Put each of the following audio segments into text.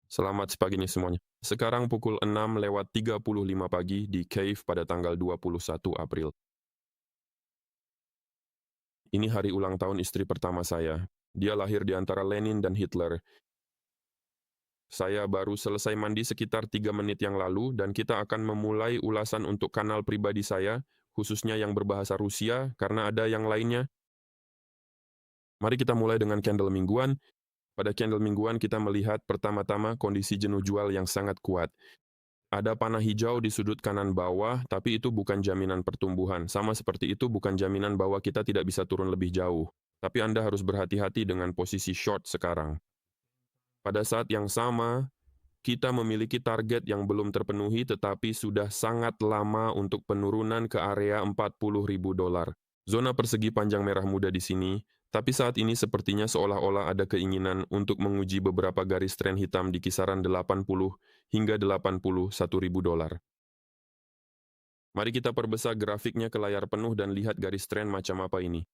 Selamat pagi nih semuanya. Sekarang pukul 6:35 pagi di Cave pada tanggal 21 April. Ini hari ulang tahun istri pertama saya. Dia lahir di antara Lenin dan Hitler. Saya baru selesai mandi sekitar 3 menit yang lalu dan kita akan memulai ulasan untuk kanal pribadi saya, khususnya yang berbahasa Rusia karena ada yang lainnya. Mari kita mulai dengan candle mingguan. Pada candle mingguan kita melihat pertama-tama kondisi jenuh jual yang sangat kuat. Ada panah hijau di sudut kanan bawah, tapi itu bukan jaminan pertumbuhan. Sama seperti itu bukan jaminan bahwa kita tidak bisa turun lebih jauh. Tapi Anda harus berhati-hati dengan posisi short sekarang. Pada saat yang sama, kita memiliki target yang belum terpenuhi tetapi sudah sangat lama untuk penurunan ke area $40.000. Zona persegi panjang merah muda di sini, tapi saat ini sepertinya seolah-olah ada keinginan untuk menguji beberapa garis tren hitam di kisaran 80 hingga $81.000. Mari kita perbesar grafiknya ke layar penuh dan lihat garis tren macam apa ini.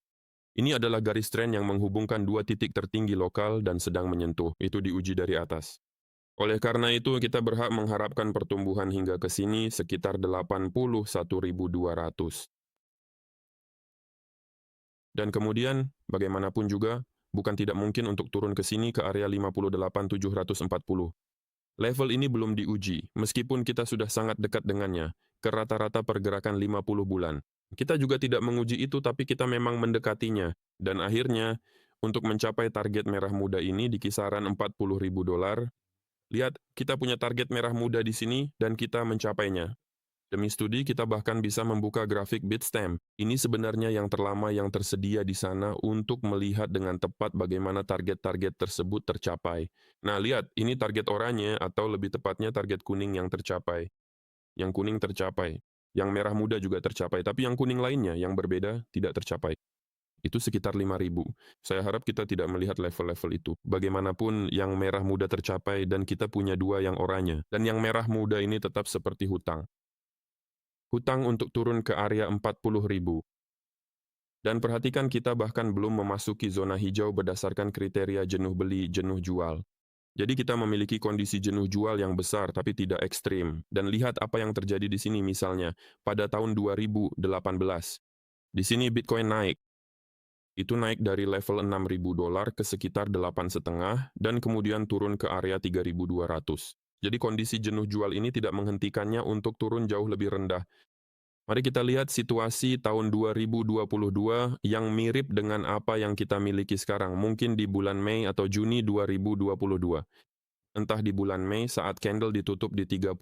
Ini adalah garis tren yang menghubungkan dua titik tertinggi lokal dan sedang menyentuh, itu diuji dari atas. Oleh karena itu, kita berhak mengharapkan pertumbuhan hingga ke sini sekitar 81.200. Dan kemudian, bagaimanapun juga, bukan tidak mungkin untuk turun ke sini ke area 58.740. Level ini belum diuji, meskipun kita sudah sangat dekat dengannya, ke rata-rata pergerakan 50 bulan. Kita juga tidak menguji itu, tapi kita memang mendekatinya. Dan akhirnya, untuk mencapai target merah muda ini di kisaran $40.000, lihat, kita punya target merah muda di sini dan kita mencapainya. Demi studi, kita bahkan bisa membuka grafik Bitstamp. Ini sebenarnya yang terlama yang tersedia di sana untuk melihat dengan tepat bagaimana target-target tersebut tercapai. Nah, lihat, ini target oranye atau lebih tepatnya target kuning yang tercapai. Yang kuning tercapai. Yang merah muda juga tercapai, tapi yang kuning lainnya yang berbeda tidak tercapai. Itu sekitar 5.000. Saya harap kita tidak melihat level-level itu. Bagaimanapun yang merah muda tercapai dan kita punya dua yang oranye. Dan yang merah muda ini tetap seperti hutang. Hutang untuk turun ke area 40.000. Dan perhatikan kita bahkan belum memasuki zona hijau berdasarkan kriteria jenuh beli, jenuh jual. Jadi kita memiliki kondisi jenuh jual yang besar tapi tidak ekstrim. Dan lihat apa yang terjadi di sini misalnya pada tahun 2018. Di sini Bitcoin naik. Itu naik dari level $6.000 ke sekitar 8,5 dan kemudian turun ke area 3.200. Jadi kondisi jenuh jual ini tidak menghentikannya untuk turun jauh lebih rendah. Mari kita lihat situasi tahun 2022 yang mirip dengan apa yang kita miliki sekarang, mungkin di bulan Mei atau Juni 2022. Entah di bulan Mei saat candle ditutup di 32.000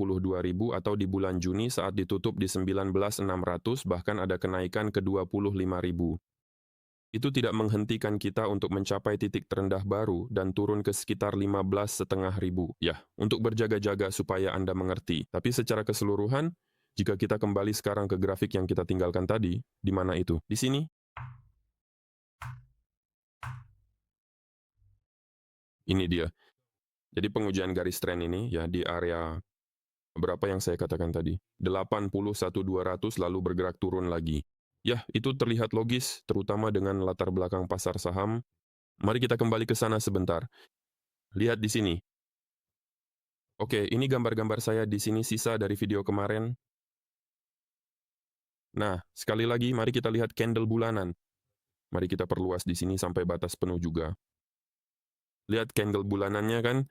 atau di bulan Juni saat ditutup di 19.600 bahkan ada kenaikan ke 25.000. Itu tidak menghentikan kita untuk mencapai titik terendah baru dan turun ke sekitar 15.500. Ya, untuk berjaga-jaga supaya Anda mengerti. Tapi secara keseluruhan, jika kita kembali sekarang ke grafik yang kita tinggalkan tadi, di mana itu? Di sini, ini dia. Jadi pengujian garis tren ini ya di area berapa yang saya katakan tadi? 81.200 lalu bergerak turun lagi. Ya, itu terlihat logis, terutama dengan latar belakang pasar saham. Mari kita kembali ke sana sebentar. Lihat di sini. Oke, ini gambar-gambar saya di sini sisa dari video kemarin. Nah, sekali lagi mari kita lihat candle bulanan. Mari kita perluas di sini sampai batas penuh juga. Lihat candle bulanannya kan,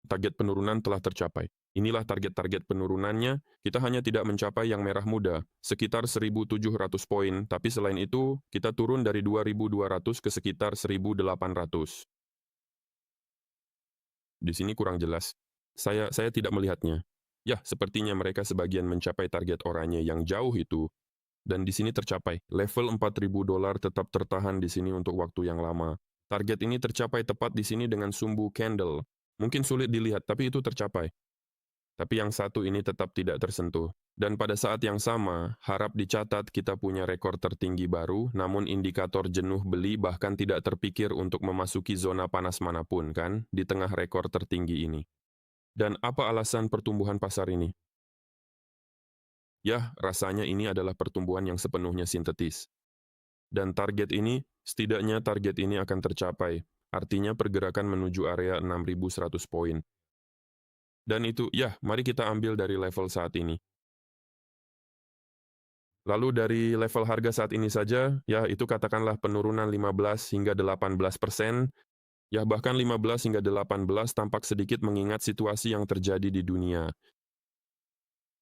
target penurunan telah tercapai. Inilah target-target penurunannya, kita hanya tidak mencapai yang merah muda, sekitar 1.700 poin, tapi selain itu, kita turun dari 2.200 ke sekitar 1.800. Di sini kurang jelas. Saya tidak melihatnya. Ya, sepertinya mereka sebagian mencapai target oranye yang jauh itu, dan di sini tercapai. Level $4.000 tetap tertahan di sini untuk waktu yang lama. Target ini tercapai tepat di sini dengan sumbu candle. Mungkin sulit dilihat, tapi itu tercapai. Tapi yang satu ini tetap tidak tersentuh. Dan pada saat yang sama, harap dicatat kita punya rekor tertinggi baru, namun indikator jenuh beli bahkan tidak terpikir untuk memasuki zona panas manapun, kan, di tengah rekor tertinggi ini. Dan apa alasan pertumbuhan pasar ini? Ya, rasanya ini adalah pertumbuhan yang sepenuhnya sintetis. Dan target ini, setidaknya target ini akan tercapai. artinya pergerakan menuju area 6.100 poin. Dan itu, ya, mari kita ambil dari level saat ini. Lalu dari level harga saat ini saja, ya itu katakanlah penurunan 15 hingga 18%, ya bahkan 15 hingga 18 tampak sedikit mengingat situasi yang terjadi di dunia.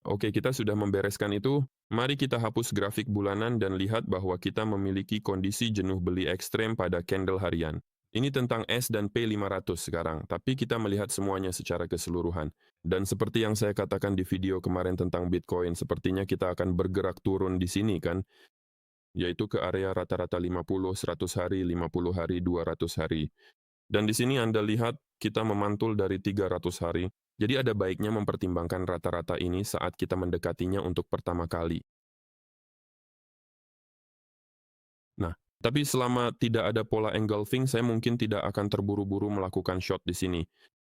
Oke, kita sudah membereskan itu. Mari kita hapus grafik bulanan dan lihat bahwa kita memiliki kondisi jenuh beli ekstrem pada candle harian. Ini tentang S dan P500 sekarang, tapi kita melihat semuanya secara keseluruhan. Dan seperti yang saya katakan di video kemarin tentang Bitcoin, sepertinya kita akan bergerak turun di sini kan, yaitu ke area rata-rata 50, 100 hari, 50 hari, 200 hari. Dan di sini Anda lihat kita memantul dari 300 hari, jadi ada baiknya mempertimbangkan rata-rata ini saat kita mendekatinya untuk pertama kali. Nah, tapi selama tidak ada pola engulfing, saya mungkin tidak akan terburu-buru melakukan short di sini.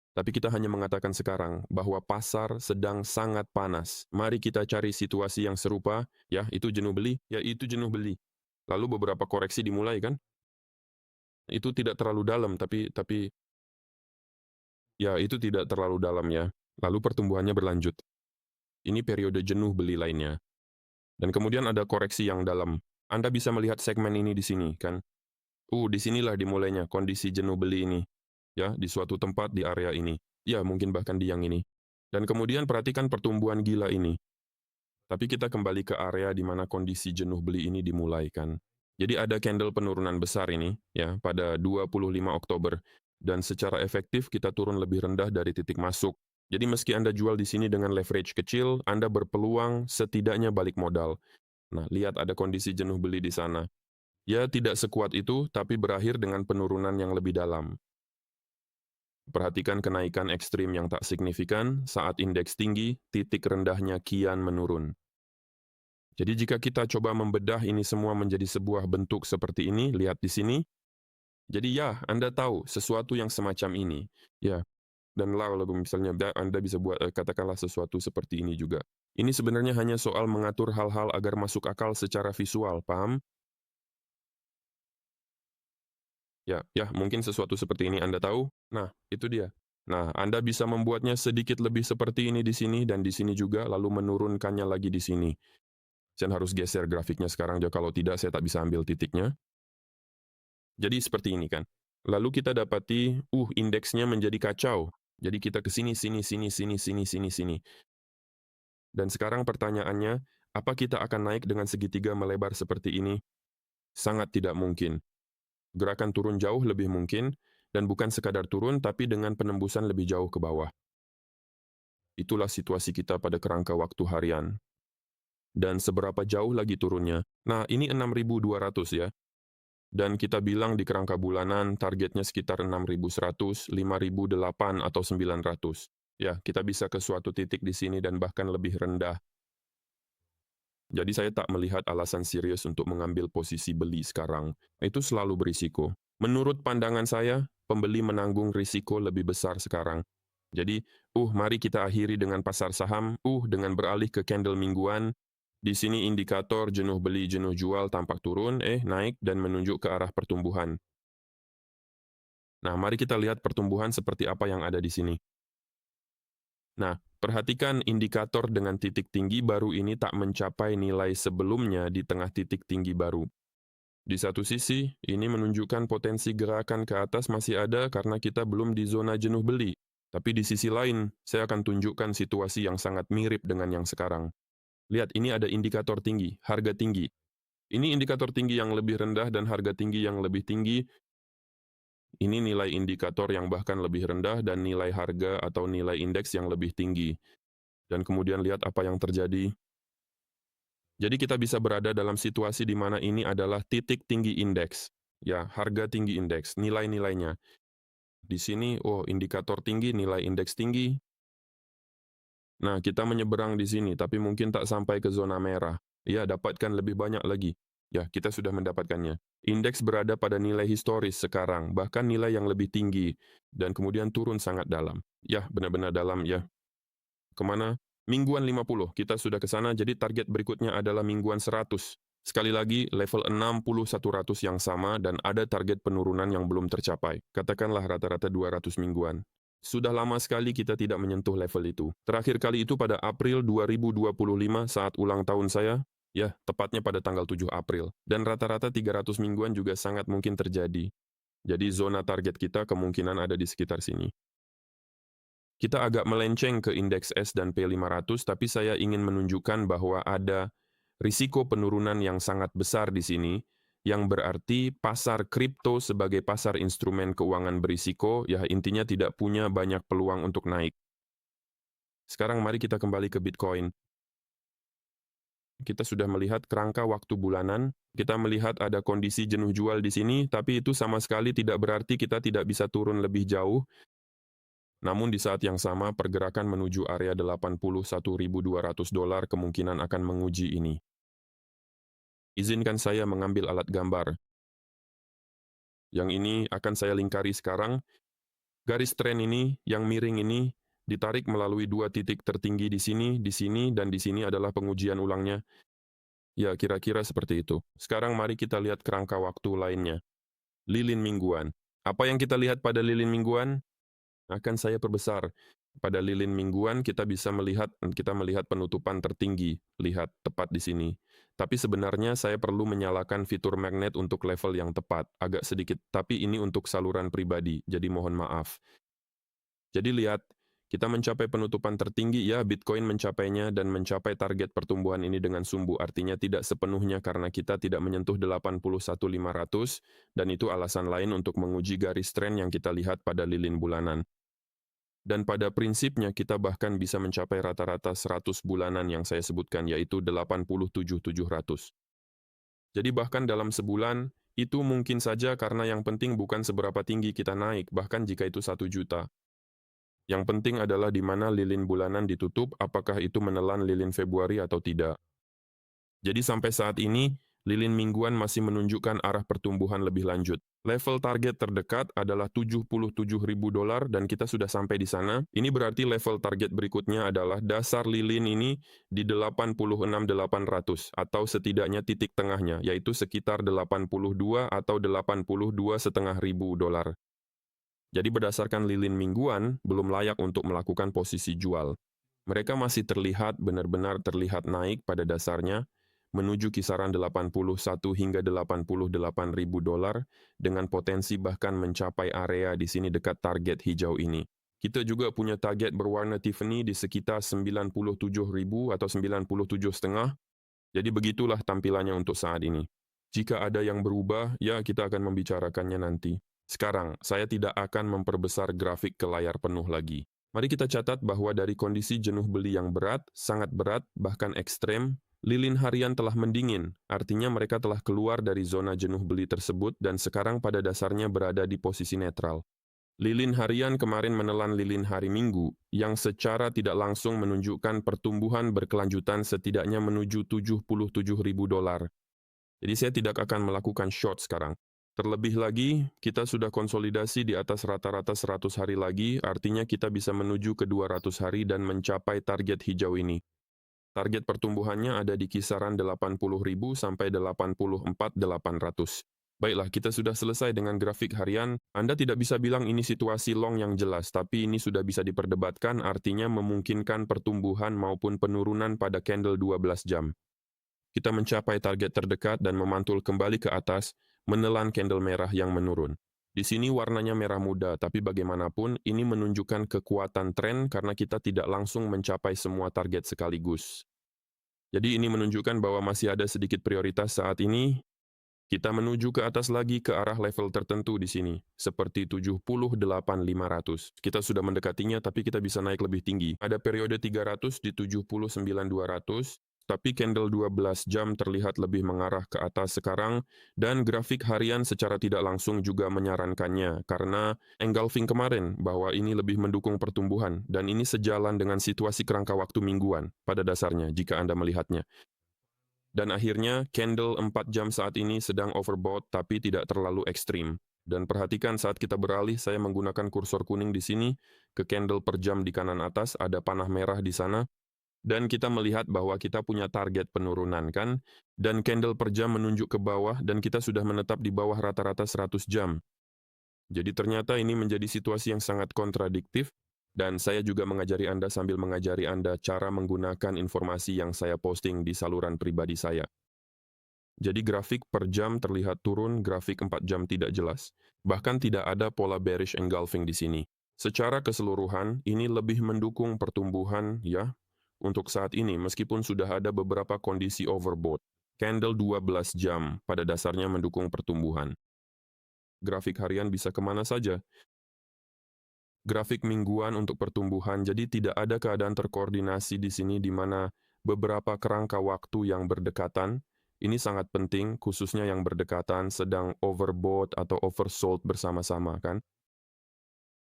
Tapi kita hanya mengatakan sekarang bahwa pasar sedang sangat panas. Mari kita cari situasi yang serupa, ya itu jenuh beli, ya itu jenuh beli. Lalu beberapa koreksi dimulai kan? Itu tidak terlalu dalam, tapi ya itu tidak terlalu dalam ya. Lalu pertumbuhannya berlanjut. Ini periode jenuh beli lainnya. Dan kemudian ada koreksi yang dalam. Anda bisa melihat segmen ini di sini kan? Disinilah dimulainya kondisi jenuh beli ini. Ya, di suatu tempat di area ini. Ya, mungkin bahkan di yang ini. Dan kemudian perhatikan pertumbuhan gila ini. Tapi kita kembali ke area di mana kondisi jenuh beli ini dimulai kan. Jadi ada candle penurunan besar ini ya pada 25 Oktober dan secara efektif kita turun lebih rendah dari titik masuk. Jadi meski Anda jual di sini dengan leverage kecil, Anda berpeluang setidaknya balik modal. Nah, lihat ada kondisi jenuh beli di sana. Ya, tidak sekuat itu, tapi berakhir dengan penurunan yang lebih dalam. Perhatikan kenaikan ekstrim yang tak signifikan saat indeks tinggi, titik rendahnya kian menurun. Jadi jika kita coba membedah ini semua menjadi sebuah bentuk seperti ini, lihat di sini. Jadi ya, Anda tahu sesuatu yang semacam ini. Ya, dan lalu misalnya Anda bisa buat katakanlah sesuatu seperti ini juga. Ini sebenarnya hanya soal mengatur hal-hal agar masuk akal secara visual, paham? Ya, mungkin sesuatu seperti ini Anda tahu. Nah, itu dia. Nah, Anda bisa membuatnya sedikit lebih seperti ini di sini dan di sini juga, lalu menurunkannya lagi di sini. Saya harus geser grafiknya sekarang, kalau tidak saya tak bisa ambil titiknya. Jadi seperti ini kan. Lalu kita dapati, indeksnya menjadi kacau. Jadi kita ke sini, sini, sini, sini, sini, sini, sini. Dan sekarang pertanyaannya, apa kita akan naik dengan segitiga melebar seperti ini? Sangat tidak mungkin. Gerakan turun jauh lebih mungkin, dan bukan sekadar turun, tapi dengan penembusan lebih jauh ke bawah. Itulah situasi kita pada kerangka waktu harian. Dan seberapa jauh lagi turunnya? Nah, ini 6.200 ya. Dan kita bilang di kerangka bulanan, targetnya sekitar 6.100, 5.008 atau 900. Ya, kita bisa ke suatu titik di sini dan bahkan lebih rendah. Jadi saya tak melihat alasan serius untuk mengambil posisi beli sekarang. Itu selalu berisiko. Menurut pandangan saya, pembeli menanggung risiko lebih besar sekarang. Jadi, mari kita akhiri dengan pasar saham, dengan beralih ke candle mingguan. Di sini indikator jenuh beli, jenuh jual tampak turun, naik dan menunjuk ke arah pertumbuhan. Nah, mari kita lihat pertumbuhan seperti apa yang ada di sini. Nah, perhatikan indikator dengan titik tinggi baru ini tak mencapai nilai sebelumnya di tengah titik tinggi baru. Di satu sisi, ini menunjukkan potensi gerakan ke atas masih ada karena kita belum di zona jenuh beli. Tapi di sisi lain, saya akan tunjukkan situasi yang sangat mirip dengan yang sekarang. Lihat, ini ada indikator tinggi, harga tinggi. Ini indikator tinggi yang lebih rendah dan harga tinggi yang lebih tinggi. Ini nilai indikator yang bahkan lebih rendah dan nilai harga atau nilai indeks yang lebih tinggi. Dan kemudian lihat apa yang terjadi. Jadi kita bisa berada dalam situasi di mana ini adalah titik tinggi indeks. Ya, harga tinggi indeks, nilai-nilainya. Di sini, indikator tinggi, nilai indeks tinggi. Nah, kita menyeberang di sini, tapi mungkin tak sampai ke zona merah. Ya, dapatkan lebih banyak lagi. Ya, kita sudah mendapatkannya. Indeks berada pada nilai historis sekarang, bahkan nilai yang lebih tinggi, dan kemudian turun sangat dalam. Ya, benar-benar dalam, ya. Kemana? Mingguan 50, kita sudah ke sana, jadi target berikutnya adalah mingguan 100. Sekali lagi, level 60-100 yang sama dan ada target penurunan yang belum tercapai. Katakanlah rata-rata 200 mingguan. Sudah lama sekali kita tidak menyentuh level itu. Terakhir kali itu pada April 2025 saat ulang tahun saya, ya, tepatnya pada tanggal 7 April. Dan rata-rata 300 mingguan juga sangat mungkin terjadi. Jadi zona target kita kemungkinan ada di sekitar sini. Kita agak melenceng ke indeks S dan P500, tapi saya ingin menunjukkan bahwa ada risiko penurunan yang sangat besar di sini, yang berarti pasar kripto sebagai pasar instrumen keuangan berisiko, ya intinya tidak punya banyak peluang untuk naik. Sekarang mari kita kembali ke Bitcoin. Kita sudah melihat kerangka waktu bulanan, kita melihat ada kondisi jenuh jual di sini, tapi itu sama sekali tidak berarti kita tidak bisa turun lebih jauh. Namun di saat yang sama, pergerakan menuju area $81.200 kemungkinan akan menguji ini. Izinkan saya mengambil alat gambar. Yang ini akan saya lingkari sekarang. Garis tren ini, yang miring ini, ditarik melalui dua titik tertinggi di sini, dan di sini adalah pengujian ulangnya. Ya, kira-kira seperti itu. Sekarang mari kita lihat kerangka waktu lainnya. Lilin mingguan. Apa yang kita lihat pada lilin mingguan? Akan saya perbesar. Pada lilin mingguan kita melihat penutupan tertinggi, lihat tepat di sini. Tapi sebenarnya saya perlu menyalakan fitur magnet untuk level yang tepat, agak sedikit, tapi ini untuk saluran pribadi, jadi mohon maaf. Jadi lihat, kita mencapai penutupan tertinggi, ya Bitcoin mencapainya dan mencapai target pertumbuhan ini dengan sumbu, artinya tidak sepenuhnya karena kita tidak menyentuh 81.500, dan itu alasan lain untuk menguji garis tren yang kita lihat pada lilin bulanan. Dan pada prinsipnya kita bahkan bisa mencapai rata-rata 100 bulanan yang saya sebutkan, yaitu 87.700. Jadi bahkan dalam sebulan, itu mungkin saja karena yang penting bukan seberapa tinggi kita naik, bahkan jika itu 1 juta. Yang penting adalah di mana lilin bulanan ditutup, apakah itu menelan lilin Februari atau tidak. Jadi sampai saat ini, lilin mingguan masih menunjukkan arah pertumbuhan lebih lanjut. Level target terdekat adalah $77.000 dan kita sudah sampai di sana. Ini berarti level target berikutnya adalah dasar lilin ini di 86.800 atau setidaknya titik tengahnya, yaitu sekitar 82 atau $82.500. Jadi berdasarkan lilin mingguan, belum layak untuk melakukan posisi jual. Mereka masih terlihat benar-benar terlihat naik pada dasarnya, menuju kisaran 81 hingga $88.000 dengan potensi bahkan mencapai area di sini dekat target hijau ini. Kita juga punya target berwarna Tiffany di sekitar 97.000 atau 97,5. Jadi begitulah tampilannya untuk saat ini. Jika ada yang berubah, ya kita akan membicarakannya nanti. Sekarang, saya tidak akan memperbesar grafik ke layar penuh lagi. Mari kita catat bahwa dari kondisi jenuh beli yang berat, sangat berat, bahkan ekstrem, lilin harian telah mendingin, artinya mereka telah keluar dari zona jenuh beli tersebut dan sekarang pada dasarnya berada di posisi netral. Lilin harian kemarin menelan lilin hari Minggu, yang secara tidak langsung menunjukkan pertumbuhan berkelanjutan setidaknya menuju $77.000. Jadi saya tidak akan melakukan short sekarang. Terlebih lagi, kita sudah konsolidasi di atas rata-rata 100 hari lagi, artinya kita bisa menuju ke 200 hari dan mencapai target hijau ini. Target pertumbuhannya ada di kisaran 80.000 sampai 84.800. Baiklah, kita sudah selesai dengan grafik harian. Anda tidak bisa bilang ini situasi long yang jelas, tapi ini sudah bisa diperdebatkan, artinya memungkinkan pertumbuhan maupun penurunan pada candle 12 jam. Kita mencapai target terdekat dan memantul kembali ke atas, menelan candle merah yang menurun. Di sini warnanya merah muda, tapi bagaimanapun ini menunjukkan kekuatan tren karena kita tidak langsung mencapai semua target sekaligus. Jadi ini menunjukkan bahwa masih ada sedikit prioritas saat ini. Kita menuju ke atas lagi ke arah level tertentu di sini, seperti 78.500. Kita sudah mendekatinya, tapi kita bisa naik lebih tinggi. Ada periode 300 di 79.200, tapi candle 12 jam terlihat lebih mengarah ke atas sekarang, dan grafik harian secara tidak langsung juga menyarankannya, karena engulfing kemarin bahwa ini lebih mendukung pertumbuhan, dan ini sejalan dengan situasi kerangka waktu mingguan pada dasarnya jika Anda melihatnya. Dan akhirnya, candle 4 jam saat ini sedang overbought tapi tidak terlalu ekstrim. Dan perhatikan saat kita beralih, saya menggunakan kursor kuning di sini, ke candle per jam di kanan atas, ada panah merah di sana. Dan kita melihat bahwa kita punya target penurunan kan, dan candle per jam menunjuk ke bawah dan kita sudah menetap di bawah rata-rata 100 jam. Jadi ternyata ini menjadi situasi yang sangat kontradiktif, dan saya juga mengajari Anda sambil mengajari Anda cara menggunakan informasi yang saya posting di saluran pribadi saya. Jadi grafik per jam terlihat turun, grafik 4 jam tidak jelas. Bahkan tidak ada pola bearish engulfing di sini. Secara keseluruhan, ini lebih mendukung pertumbuhan ya untuk saat ini meskipun sudah ada beberapa kondisi overbought. Candle 12 jam pada dasarnya mendukung pertumbuhan. Grafik harian bisa kemana saja. Grafik mingguan untuk pertumbuhan, jadi tidak ada keadaan terkoordinasi di sini di mana beberapa kerangka waktu yang berdekatan, ini sangat penting, khususnya yang berdekatan sedang overbought atau oversold bersama-sama kan.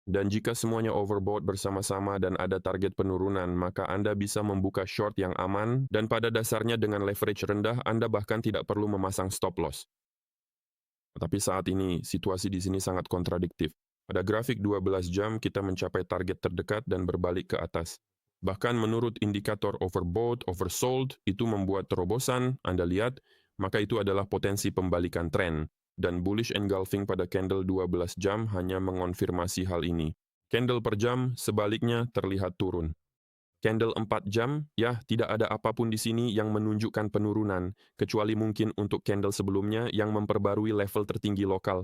Dan jika semuanya overbought bersama-sama dan ada target penurunan, maka Anda bisa membuka short yang aman dan pada dasarnya dengan leverage rendah Anda bahkan tidak perlu memasang stop loss. Tapi saat ini situasi di sini sangat kontradiktif. Pada grafik 12 jam kita mencapai target terdekat dan berbalik ke atas. Bahkan menurut indikator overbought, oversold, itu membuat terobosan, Anda lihat, maka itu adalah potensi pembalikan tren. Dan bullish engulfing pada candle 12 jam hanya mengonfirmasi hal ini. Candle per jam sebaliknya terlihat turun. Candle 4 jam, ya tidak ada apapun di sini yang menunjukkan penurunan, kecuali mungkin untuk candle sebelumnya yang memperbarui level tertinggi lokal.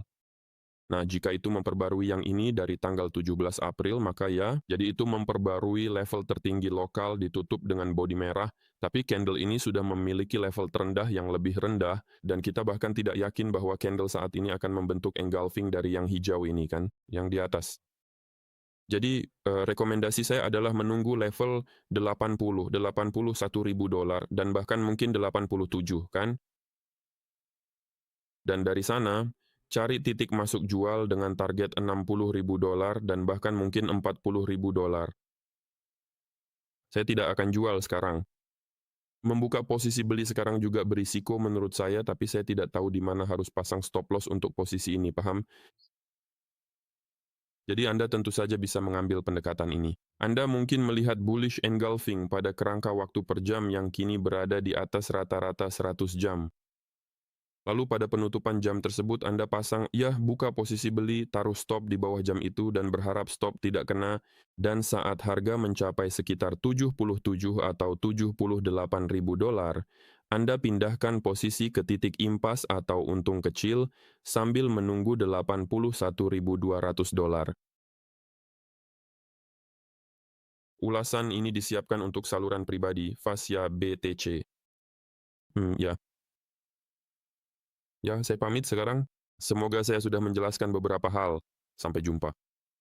Nah, jika itu memperbarui yang ini dari tanggal 17 April, maka ya, jadi itu memperbarui level tertinggi lokal ditutup dengan bodi merah, tapi candle ini sudah memiliki level terendah yang lebih rendah, dan kita bahkan tidak yakin bahwa candle saat ini akan membentuk engulfing dari yang hijau ini kan, yang di atas. Jadi, rekomendasi saya adalah menunggu level 81.000 dolar, dan bahkan mungkin 87 kan, dan dari sana, cari titik masuk jual dengan target 60.000 dolar dan bahkan mungkin 40.000 dolar. Saya tidak akan jual sekarang. Membuka posisi beli sekarang juga berisiko menurut saya, tapi saya tidak tahu di mana harus pasang stop loss untuk posisi ini, paham? Jadi Anda tentu saja bisa mengambil pendekatan ini. Anda mungkin melihat bullish engulfing pada kerangka waktu per jam yang kini berada di atas rata-rata 100 jam. Lalu pada penutupan jam tersebut Anda pasang, ya buka posisi beli, taruh stop di bawah jam itu dan berharap stop tidak kena, dan saat harga mencapai sekitar 77 atau 78 ribu dolar, Anda pindahkan posisi ke titik impas atau untung kecil sambil menunggu 81.200 dolar. Ulasan ini disiapkan untuk saluran pribadi, Fasya BTC. Ya. Ya, saya pamit sekarang. Semoga saya sudah menjelaskan beberapa hal. Sampai jumpa.